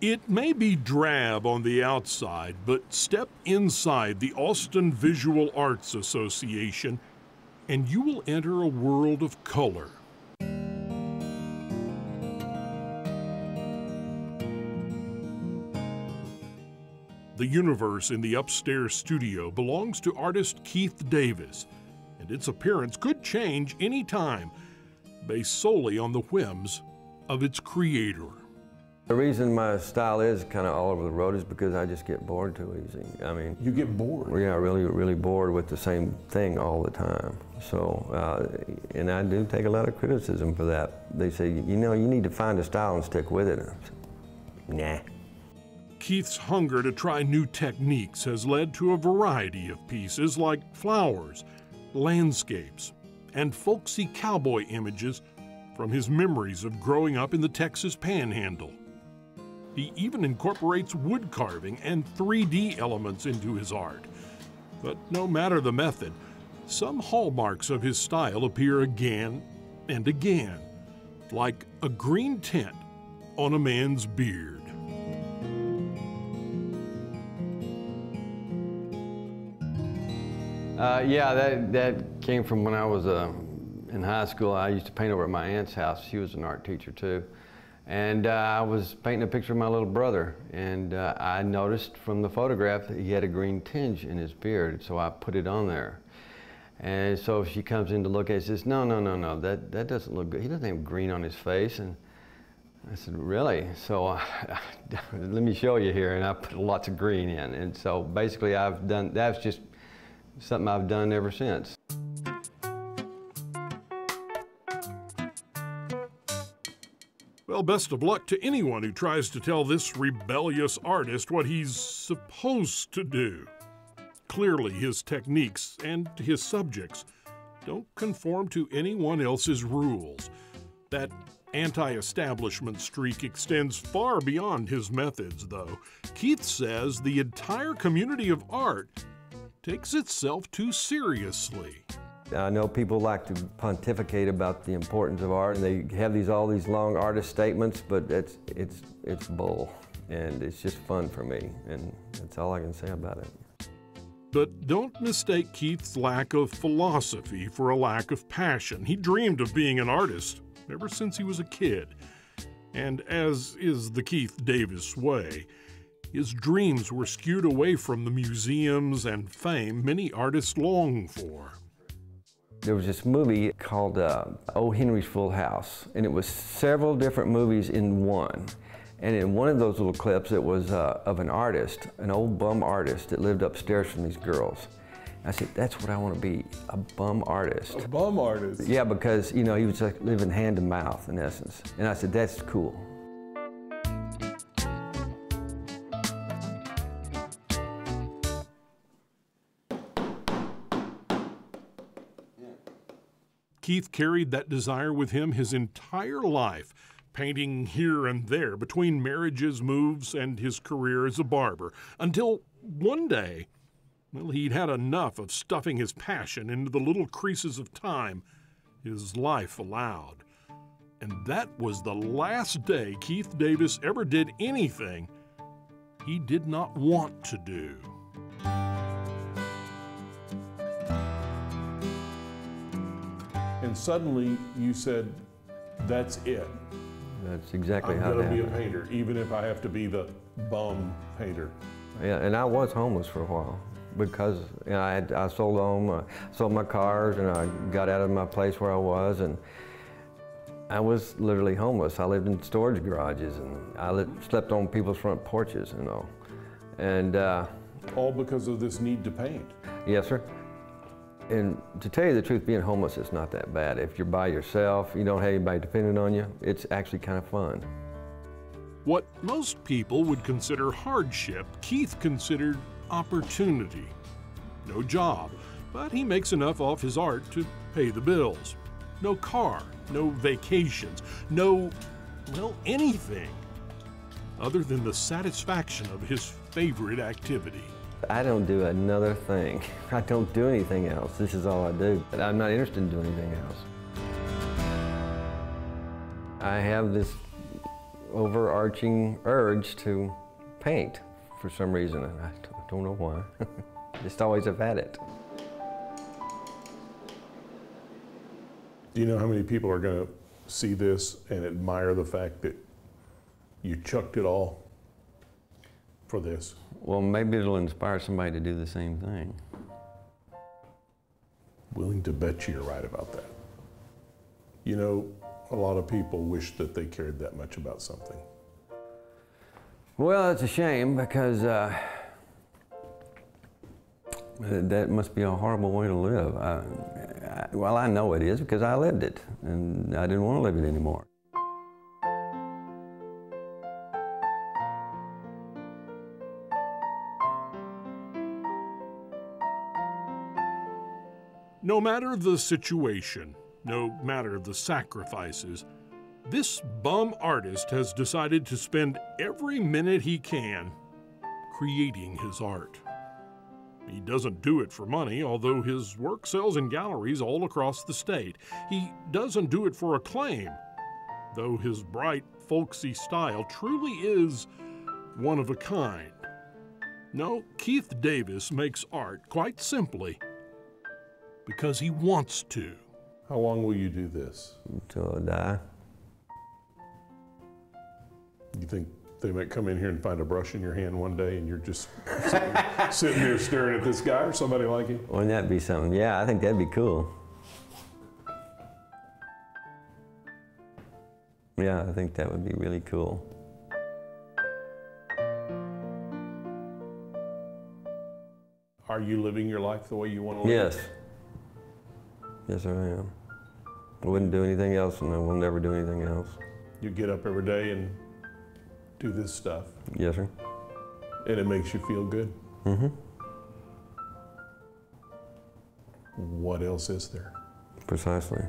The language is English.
It may be drab on the outside, but step inside the Austin Visual Arts Association and you will enter a world of color. The universe in the upstairs studio belongs to artist Keith Davis, and its appearance could change any time, based solely on the whims of its creator. The reason my style is kind of all over the road is because I just get bored too easy. I mean, you get bored? Yeah, really bored with the same thing all the time. So, and I do take a lot of criticism for that. They say, you know, you need to find a style and stick with it. Nah. Keith's hunger to try new techniques has led to a variety of pieces like flowers, landscapes, and folksy cowboy images from his memories of growing up in the Texas Panhandle. He even incorporates wood carving and 3D elements into his art. But no matter the method, some hallmarks of his style appear again and again, like a green tint on a man's beard. Yeah, that came from when I was in high school. I used to paint over at my aunt's house. She was an art teacher too. And I was painting a picture of my little brother, and I noticed from the photograph that he had a green tinge in his beard, so I put it on there. And so she comes in to look at it and says, no, that doesn't look good. He doesn't have green on his face. And I said, really? So let me show you here, and I put lots of green in. And so basically that's just something I've done ever since. Well, best of luck to anyone who tries to tell this rebellious artist what he's supposed to do. Clearly, his techniques and his subjects don't conform to anyone else's rules. That anti-establishment streak extends far beyond his methods, though. Keith says the entire community of art takes itself too seriously. I know people like to pontificate about the importance of art, and they have all these long artist statements, but it's bull, and it's just fun for me, and that's all I can say about it. But don't mistake Keith's lack of philosophy for a lack of passion. He dreamed of being an artist ever since he was a kid. And as is the Keith Davis way, his dreams were skewed away from the museums and fame many artists long for. There was this movie called O. Henry's Full House, and it was several different movies in one. And in one of those little clips, it was of an artist, an old bum artist that lived upstairs from these girls. I said, that's what I want to be, a bum artist. A bum artist? Yeah, because, you know, he was like living hand to mouth, in essence. And I said, that's cool. Keith carried that desire with him his entire life, painting here and there between marriages, moves, and his career as a barber, until one day, well, he'd had enough of stuffing his passion into the little creases of time his life allowed. And that was the last day Keith Davis ever did anything he did not want to do. And suddenly you said, that's it. That's exactly how I'm it going to be happened. a painter, even if I have to be the bum painter. Yeah, and I was homeless for a while because, you know, I sold home, sold my cars, and I got out of my place where I was, and I was literally homeless. I lived in storage garages, and I slept on people's front porches, you know. And all because of this need to paint. Yes, sir. And to tell you the truth, being homeless is not that bad. If you're by yourself, you don't have anybody depending on you, it's actually kind of fun. What most people would consider hardship, Keith considered opportunity. No job, but he makes enough off his art to pay the bills. No car, no vacations, no, well, anything other than the satisfaction of his favorite activity. I don't do another thing. I don't do anything else. This is all I do. I'm not interested in doing anything else. I have this overarching urge to paint for some reason. I don't know why. Just always have had it. Do you know how many people are going to see this and admire the fact that you chucked it all for this? Well, maybe it'll inspire somebody to do the same thing. Willing to bet you're right about that. You know, a lot of people wish that they cared that much about something. Well, it's a shame because that must be a horrible way to live. Well, I know it is because I lived it, and I didn't want to live it anymore. No matter the situation, no matter the sacrifices, this bum artist has decided to spend every minute he can creating his art. He doesn't do it for money, although his work sells in galleries all across the state. He doesn't do it for acclaim, though his bright, folksy style truly is one of a kind. No, Keith Davis makes art quite simply because he wants to. How long will you do this? Until I die. You think they might come in here and find a brush in your hand one day and you're just sitting there staring at this guy or somebody like him? Wouldn't that be something? Yeah, I think that'd be cool. Yeah, I think that would be really cool. Are you living your life the way you want to live? Yes. Yes, I am. I wouldn't do anything else, and I will never do anything else. You get up every day and do this stuff, Yes, sir. and it makes you feel good. Mm-hmm. What else is there? Precisely.